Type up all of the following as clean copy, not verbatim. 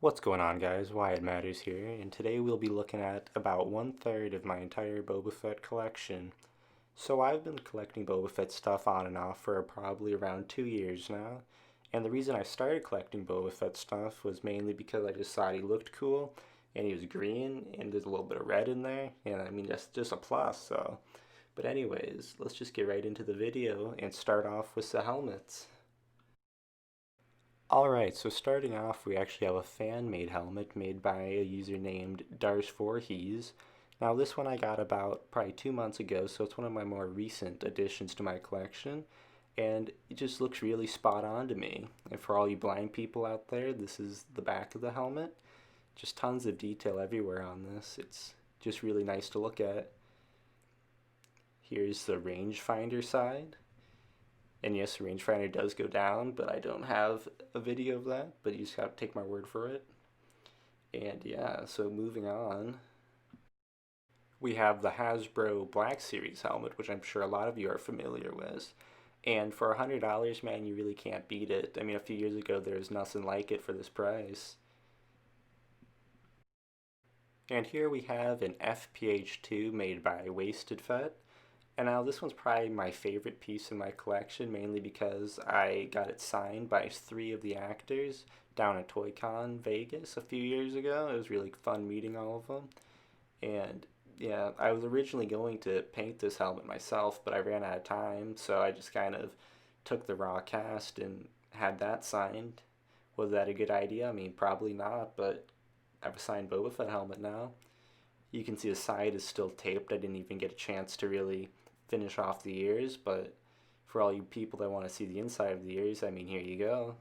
What's going on, guys? Why It Matters here, and today we'll be looking at about 1/3 of my entire Boba Fett collection. So I've been collecting Boba Fett stuff on and off for probably around 2 years now, and the reason I started collecting Boba Fett stuff was mainly because I just thought he looked cool, and he was green, and there's a little bit of red in there, and I mean, that's just a plus, so. But anyways, let's just get right into the video and start off with the helmets. Alright, so starting off, we actually have a fan-made helmet made by a user named Dars4Hees. Now this one I got about probably 2 months ago, so it's one of my more recent additions to my collection, and it just looks really spot on to me. And for all you blind people out there, this is the back of the helmet. Just tons of detail everywhere on this. It's just really nice to look at. Here's the rangefinder side. And yes, the rangefinder does go down, but I don't have a video of that, but you just have to take my word for it. And yeah, so moving on, we have the Hasbro Black Series helmet, which I'm sure a lot of you are familiar with. And for $100, man, you really can't beat it. I mean, a few years ago, there was nothing like it for this price. And here we have an FPH2 made by Wasted Fett. And now this one's probably my favorite piece in my collection, mainly because I got it signed by 3 of the actors down at ToyCon Vegas a few years ago. It was really fun meeting all of them. And yeah, I was originally going to paint this helmet myself, but I ran out of time, so I just kind of took the raw cast and had that signed. Was that a good idea? I mean, probably not, but I have a signed Boba Fett helmet now. You can see the side is still taped. I didn't even get a chance to really finish off the ears, but for all you people that want to see the inside of the ears, I mean, here you go.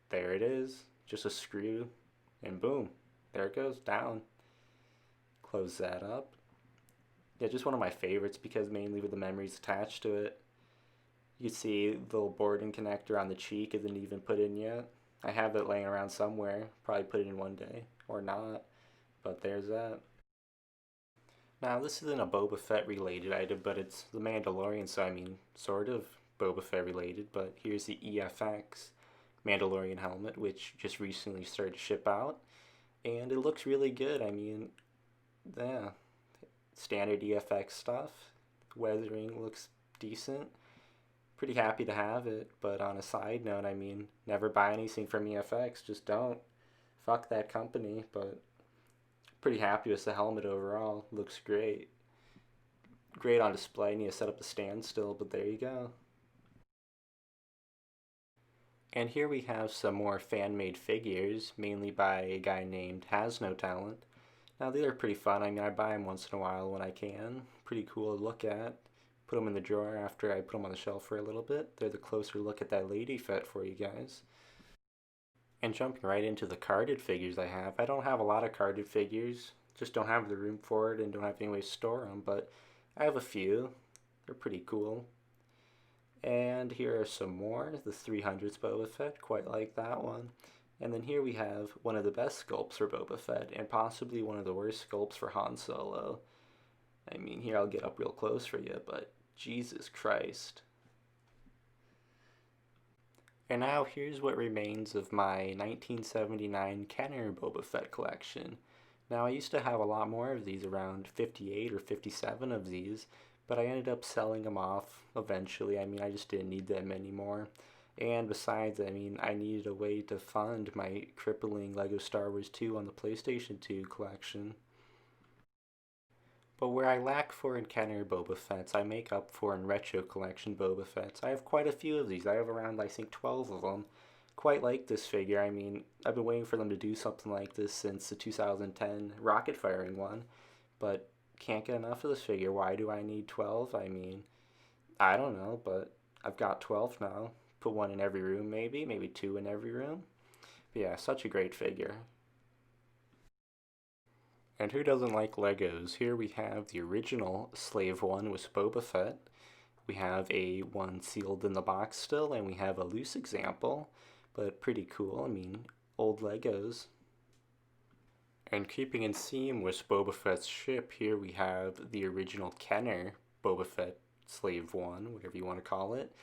There it is. Just a screw, and boom, there it goes, down. Close that up. Yeah, just one of my favorites because mainly with the memories attached to it. You can see the little boarding connector on the cheek isn't even put in yet. I have it laying around somewhere. Probably put it in one day, or not, but there's that. Now, this isn't a Boba Fett related item, but it's the Mandalorian, so I mean, sort of Boba Fett related. But here's the EFX Mandalorian helmet, which just recently started to ship out, and it looks really good. I mean, yeah, standard EFX stuff. Weathering looks decent. Pretty happy to have it, but on a side note, I mean, never buy anything from EFX, just don't. Fuck that company, but pretty happy with the helmet overall. Looks great. Great on display. Need to set up the stand still, but there you go. And here we have some more fan-made figures, mainly by a guy named Has No Talent. Now these are pretty fun. I mean, I buy them once in a while when I can. Pretty cool to look at. Put them in the drawer after I put them on the shelf for a little bit. They're the closer look at that Lady Fett for you guys. And jumping right into the carded figures I have. I don't have a lot of carded figures. Just don't have the room for it and don't have any way to store them. But I have a few. They're pretty cool. And here are some more. The 300s Boba Fett. Quite like that one. And then here we have one of the best sculpts for Boba Fett. And possibly one of the worst sculpts for Han Solo. I mean, here I'll get up real close for you. But Jesus Christ. And now here's what remains of my 1979 Kenner Boba Fett collection. Now I used to have a lot more of these, around 58 or 57 of these, but I ended up selling them off eventually. I mean, I just didn't need them anymore. And besides, I mean, I needed a way to fund my crippling LEGO Star Wars 2 on the PlayStation 2 collection. But where I lack for in Kenner Boba Fett's, I make up for in Retro Collection Boba Fett's. I have quite a few of these. I have around, I think, 12 of them. Quite like this figure. I mean, I've been waiting for them to do something like this since the 2010 rocket firing one, but can't get enough of this figure. Why do I need 12? I mean, I don't know, but I've got 12 now. Put one in every room, maybe 2 in every room. But yeah, such a great figure. And who doesn't like Legos? Here we have the original Slave One with Boba Fett. We have a one sealed in the box still, and we have a loose example, but pretty cool. I mean, old Legos. And keeping in theme with Boba Fett's ship, here we have the original Kenner Boba Fett Slave One, whatever you want to call it.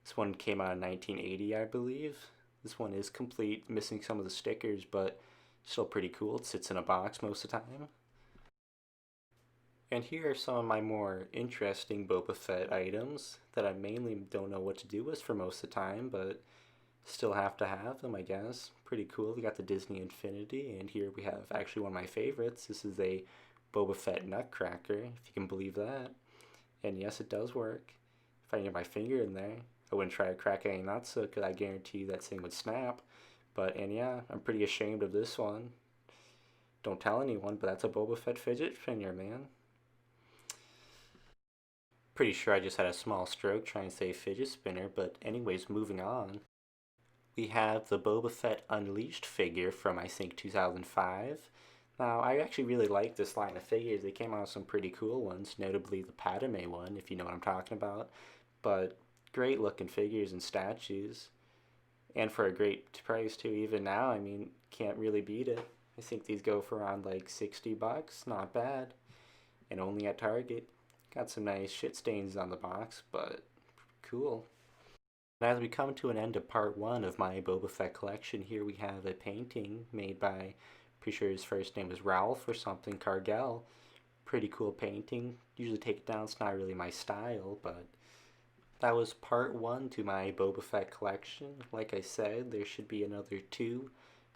This one came out in 1980, I believe. This one is complete, missing some of the stickers, but still pretty cool. It sits in a box most of the time. And here are some of my more interesting Boba Fett items that I mainly don't know what to do with for most of the time, but still have to have them, I guess. Pretty cool. We got the Disney Infinity, and here we have actually one of my favorites. This is a Boba Fett Nutcracker, if you can believe that. And yes, it does work. If I can get my finger in there, I wouldn't try to crack any nuts, because I guarantee you that thing would snap. And yeah, I'm pretty ashamed of this one. Don't tell anyone, but that's a Boba Fett fidget spinner, man. Pretty sure I just had a small stroke trying to say fidget spinner, but anyways, moving on. We have the Boba Fett Unleashed figure from I think 2005. Now, I actually really like this line of figures. They came out with some pretty cool ones, notably the Padme one, if you know what I'm talking about. But great looking figures and statues. And for a great price too, even now, I mean, can't really beat it. I think these go for around like 60 bucks, not bad. And only at Target. Got some nice shit stains on the box, but cool. And as we come to an end of part one of my Boba Fett collection, here we have a painting made by, pretty sure his first name is Ralph or something, Cargel. Pretty cool painting. Usually take it down, it's not really my style, but that was part one to my Boba Fett collection. Like I said, there should be another two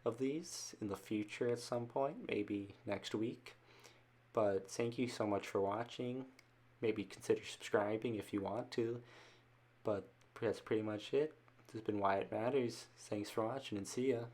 of these in the future at some point, maybe next week. But thank you so much for watching. Maybe consider subscribing if you want to. But that's pretty much it. This has been Why It Matters. Thanks for watching and see ya.